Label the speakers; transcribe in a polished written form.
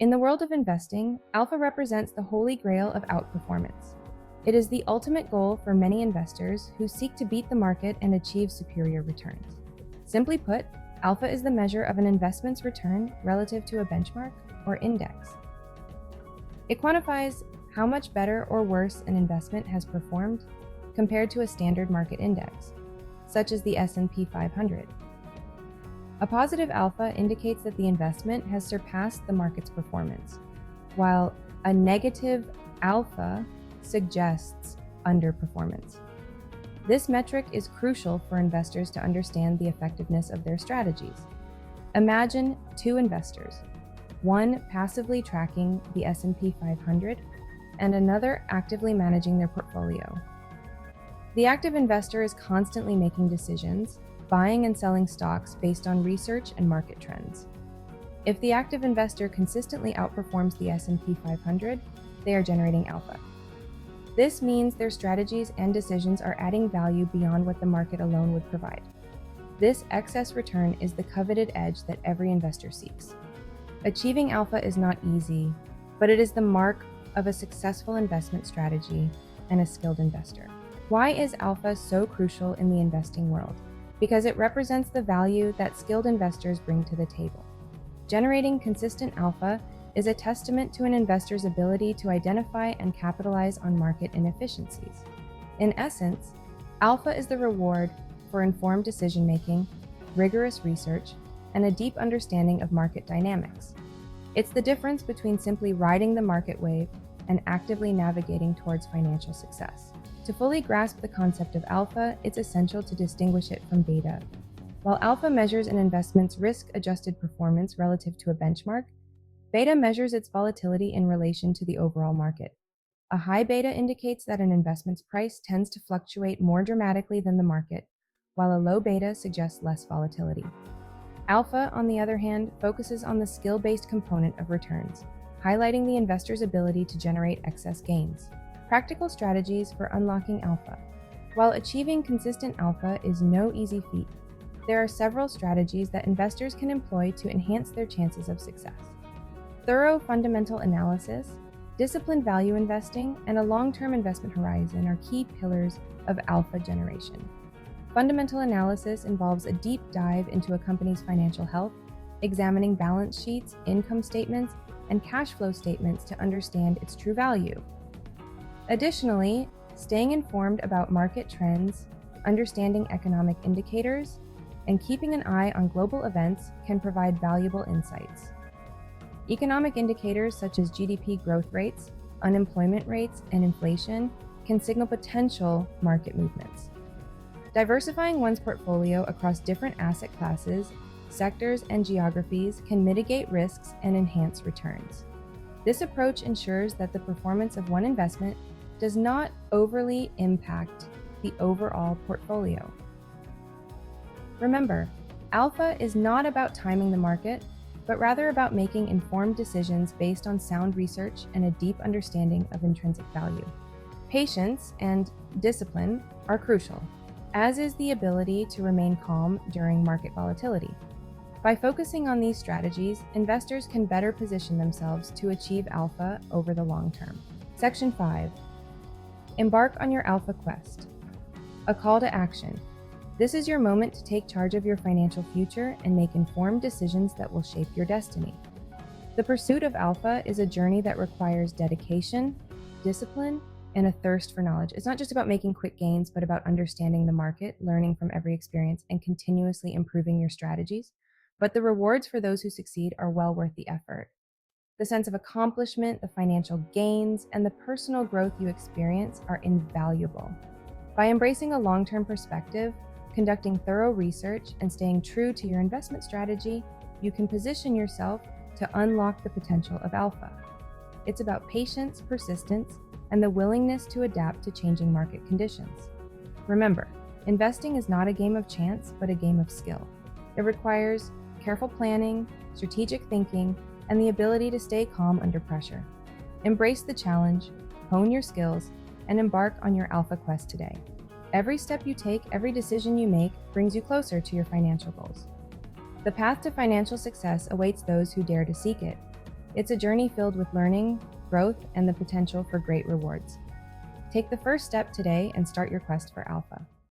Speaker 1: In the world of investing, alpha represents the holy grail of outperformance. It is the ultimate goal for many investors who seek to beat the market and achieve superior returns. Simply put, alpha is the measure of an investment's return relative to a benchmark or index. It quantifies how much better or worse an investment has performed compared to a standard market index, such as the S&P 500. A positive alpha indicates that the investment has surpassed the market's performance, while a negative alpha suggests underperformance. This metric is crucial for investors to understand the effectiveness of their strategies. Imagine two investors, one passively tracking the S&P 500 and another actively managing their portfolio. The active investor is constantly making decisions, buying and selling stocks based on research and market trends. If the active investor consistently outperforms the S&P 500, they are generating alpha. This means their strategies and decisions are adding value beyond what the market alone would provide. This excess return is the coveted edge that every investor seeks. Achieving alpha is not easy, but it is the mark of a successful investment strategy and a skilled investor. Why is alpha so crucial in the investing world? Because it represents the value that skilled investors bring to the table. Generating consistent alpha is a testament to an investor's ability to identify and capitalize on market inefficiencies. In essence, alpha is the reward for informed decision-making, rigorous research, and a deep understanding of market dynamics. It's the difference between simply riding the market wave and actively navigating towards financial success. To fully grasp the concept of alpha, it's essential to distinguish it from beta. While alpha measures an investment's risk-adjusted performance relative to a benchmark, beta measures its volatility in relation to the overall market. A high beta indicates that an investment's price tends to fluctuate more dramatically than the market, while a low beta suggests less volatility. Alpha, on the other hand, focuses on the skill-based component of returns, highlighting the investor's ability to generate excess gains. Practical strategies for unlocking alpha. While achieving consistent alpha is no easy feat, there are several strategies that investors can employ to enhance their chances of success. Thorough fundamental analysis, disciplined value investing, and a long-term investment horizon are key pillars of alpha generation. Fundamental analysis involves a deep dive into a company's financial health, examining balance sheets, income statements, and cash flow statements to understand its true value. Additionally, staying informed about market trends, understanding economic indicators, and keeping an eye on global events can provide valuable insights. Economic indicators such as GDP growth rates, unemployment rates, and inflation can signal potential market movements. Diversifying one's portfolio across different asset classes, sectors, and geographies can mitigate risks and enhance returns. This approach ensures that the performance of one investment does not overly impact the overall portfolio. Remember, alpha is not about timing the market, but rather about making informed decisions based on sound research and a deep understanding of intrinsic value. Patience and discipline are crucial, as is the ability to remain calm during market volatility. By focusing on these strategies, investors can better position themselves to achieve alpha over the long term. Section 5. Embark on your alpha quest. A call to action. This is your moment to take charge of your financial future and make informed decisions that will shape your destiny. The pursuit of alpha is a journey that requires dedication, discipline, and a thirst for knowledge. It's not just about making quick gains, but about understanding the market, learning from every experience, and continuously improving your strategies. But the rewards for those who succeed are well worth the effort. The sense of accomplishment, the financial gains, and the personal growth you experience are invaluable. By embracing a long-term perspective, conducting thorough research, and staying true to your investment strategy, you can position yourself to unlock the potential of alpha. It's about patience, persistence, and the willingness to adapt to changing market conditions. Remember, investing is not a game of chance, but a game of skill. It requires careful planning, strategic thinking, and the ability to stay calm under pressure. Embrace the challenge, hone your skills, and embark on your alpha quest today. Every step you take, every decision you make, brings you closer to your financial goals. The path to financial success awaits those who dare to seek it. It's a journey filled with learning, growth, and the potential for great rewards. Take the first step today and start your quest for alpha.